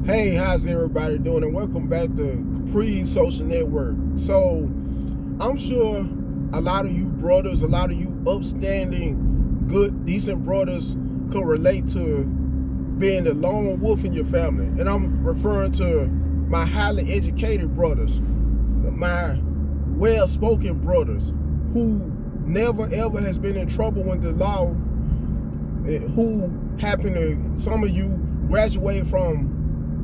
Hey, how's everybody doing? And welcome back to Capri Social Network. So, I'm sure a lot of you brothers, a lot of you upstanding, good, decent brothers could relate to being the lone wolf in your family. And I'm referring to my highly educated brothers, my well-spoken brothers who never ever has been in trouble with the law, who happen to, some of you graduate from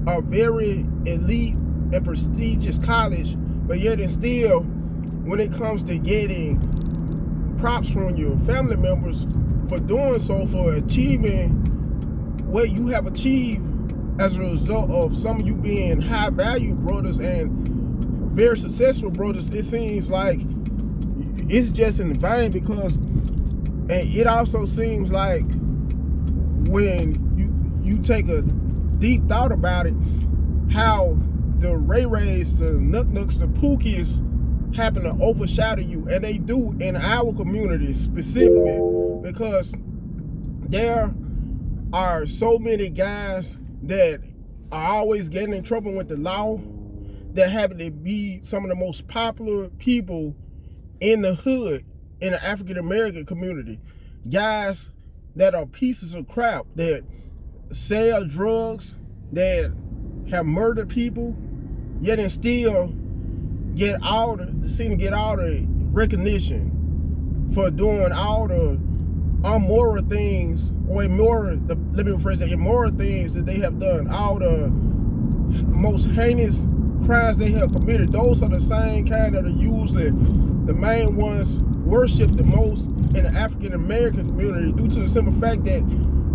a very elite and prestigious college, but yet and still, when it comes to getting props from your family members for doing so, for achieving what you have achieved as a result of some of you being high value brothers and very successful brothers, it seems like it's just in vain. Because, and it also seems like when you take a deep thought about it, how the Ray-Rays, the Nuck-Nucks, the Pookies happen to overshadow you, and they do in our community specifically, because there are so many guys that are always getting in trouble with the law, that happen to be some of the most popular people in the hood, in the African American community. Guys that are pieces of crap, that sell drugs, that have murdered people, yet and still seem to get all the recognition for doing all the immoral things, or immoral things that they have done, all the most heinous crimes they have committed. Those are the same kind that are usually the main ones worshipped the most in the African American community, due to the simple fact that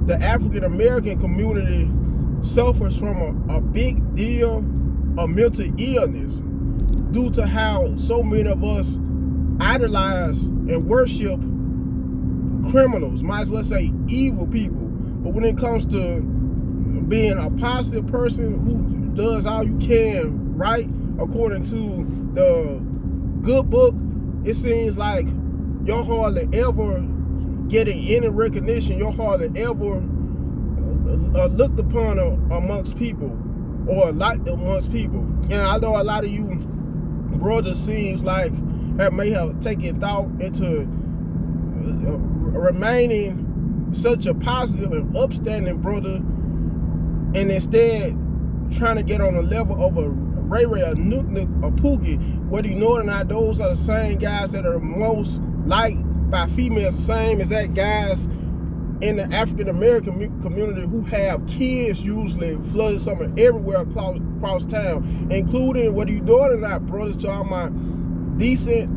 the African American community suffers from a big deal of mental illness, due to how so many of us idolize and worship criminals, might as well say evil people. But when it comes to being a positive person who does all you can right according to the good book, it seems like you're hardly ever getting any recognition. You're hardly ever looked upon amongst people, or liked amongst people. And I know a lot of you brothers seems like that may have taken thought into remaining such a positive and upstanding brother, and instead trying to get on the level of a Ray-Ray, a Nuck-Nuck, a Pookie. Whether you know it or not, those are the same guys that are most liked by females, the same as that guys in the African American community who have kids usually flooded somewhere everywhere across town, including, whether you know it or not, brothers, to all my decent,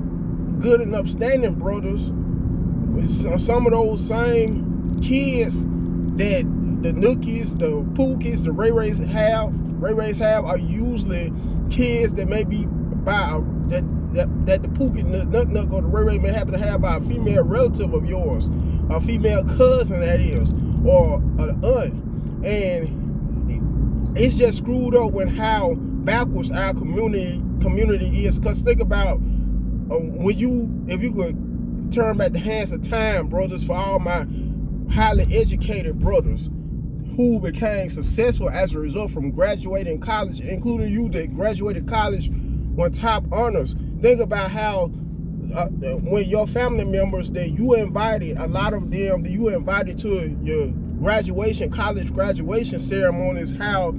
good and upstanding brothers, some of those same kids that the Nookies, the Pookies, the Ray-Rays have are usually kids that may be by that the Pookie, the Nuck-Nuck, or the Ray-Ray may happen to have by a female relative of yours, a female cousin that is, or an aunt. And it's just screwed up with how backwards our community is. Because think about if you could turn back the hands of time, brothers, for all my highly educated brothers who became successful as a result from graduating college, including you that graduated college on top honors. Think about how when your family members that you invited, a lot of them that you invited to your college graduation ceremonies, how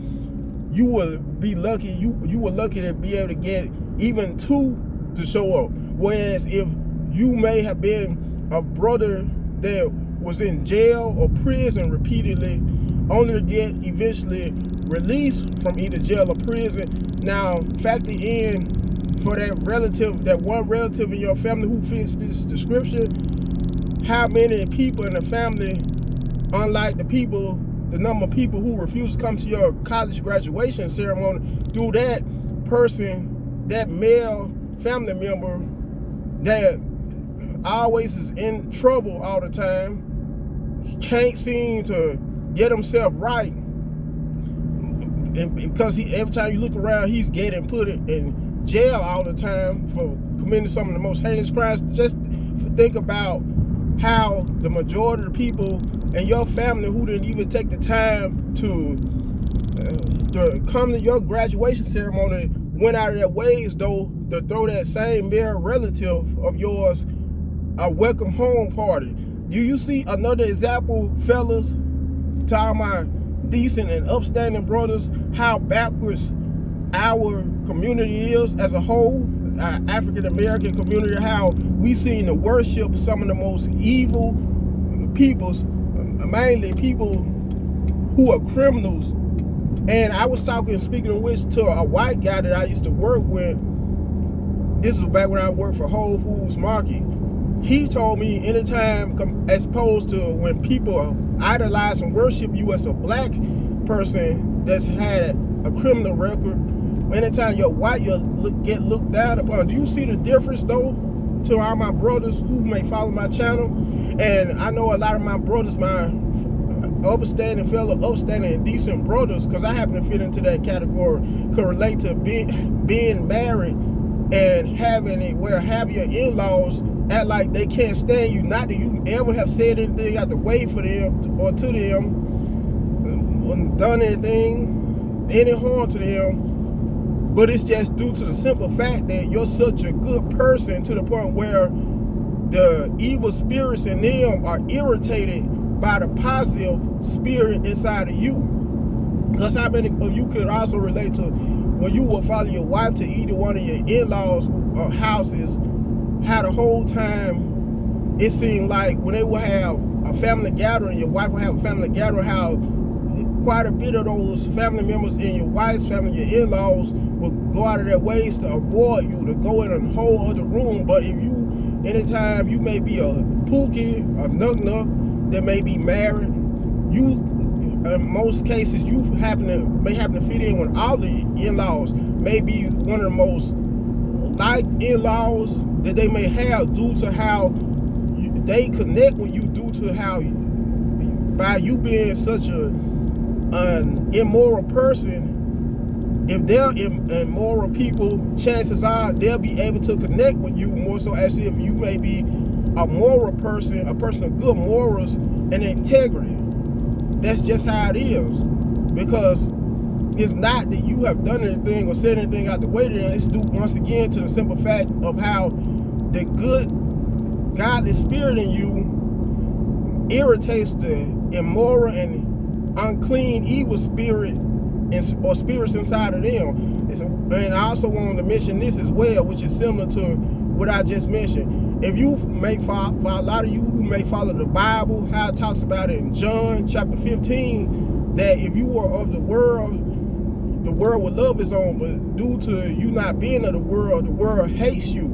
you will be lucky, you were lucky to be able to get even two to show up. Whereas if you may have been a brother that was in jail or prison repeatedly, only to get eventually released from either jail or prison, now factor in for that one relative in your family who fits this description, how many people in the family, unlike the number of people who refuse to come to your college graduation ceremony, through that person, that male family member that always is in trouble all the time, can't seem to get himself right, and because every time you look around, he's getting put in jail all the time for committing some of the most heinous crimes. Just think about how the majority of the people in your family who didn't even take the time to to come to your graduation ceremony went out of their ways though to throw that same mere relative of yours a welcome home party. Do you see another example, fellas, talking about decent and upstanding brothers, how backwards our community is as a whole, our African American community, how we seen to worship some of the most evil peoples, mainly people who are criminals. And I was talking, speaking of which, to a white guy that I used to work with. This was back when I worked for Whole Foods Market. He told me anytime, as opposed to when people idolize and worship you as a black person that's had a criminal record, anytime you're white, you get looked down upon. Do you see the difference though to all my brothers who may follow my channel? And I know a lot of my brothers, my upstanding and decent brothers, because I happen to fit into that category, could relate to being married and having it where have your in-laws act like they can't stand you. Not that you ever have said anything out the way for them or to them, done anything, any harm to them, but it's just due to the simple fact that you're such a good person to the point where the evil spirits in them are irritated by the positive spirit inside of you. Because how many of you could also relate to when you will follow your wife to either one of your in-laws houses, how the whole time it seemed like when they will have a family gathering, your wife will have a family gathering, how quite a bit of those family members in your wife's family, your in-laws, will go out of their ways to avoid you, to go in a whole other room. But if you, anytime you may be a Pookie, a Nuk that may be married, you, in most cases, you may happen to fit in with all the in-laws, maybe one of the most like in-laws that they may have due to how they connect with you, due to how by you being such an immoral person. If they're immoral people, chances are they'll be able to connect with you more so as if you may be a moral person, a person of good morals and integrity. That's just how it is. Because it's not that you have done anything or said anything out the way to them. It's due once again to the simple fact of how the good, godly spirit in you irritates the immoral and unclean, evil spirit or spirits inside of them. And I also wanted to mention this as well, which is similar to what I just mentioned. If you may follow, for a lot of you who may follow the Bible, how it talks about it in John chapter 15, that if you were of the world would love his own, but due to you not being of the world hates you.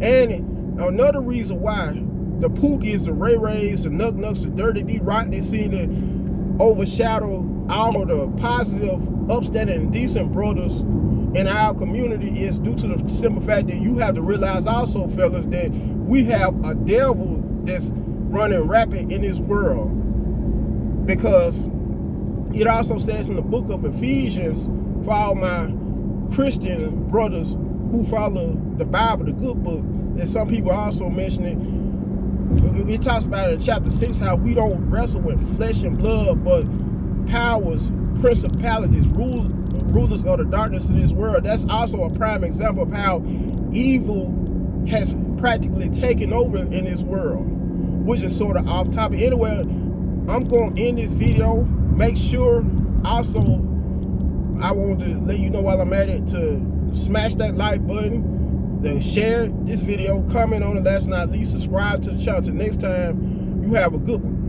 And another reason why the Pookies, the Ray Rays, the Nuk Nuks, the Dirty D Rotten, they seem to overshadow all of the positive, upstanding, and decent brothers in our community is due to the simple fact that you have to realize also, fellas, that we have a devil that's running rampant in this world. Because it also says in the book of Ephesians, for all my Christian brothers who follow the Bible, the good book, and some people also mention it talks about in chapter 6 how we don't wrestle with flesh and blood, but powers, principalities, rulers of the darkness of this world. That's also a prime example of how evil has practically taken over in this world, which is sort of off topic. Anyway, I'm going to end this video. Make sure also, I want to let you know while I'm at it, to smash that like button, to share this video, comment on it, last but not least, subscribe to the channel. Till next time, you have a good one.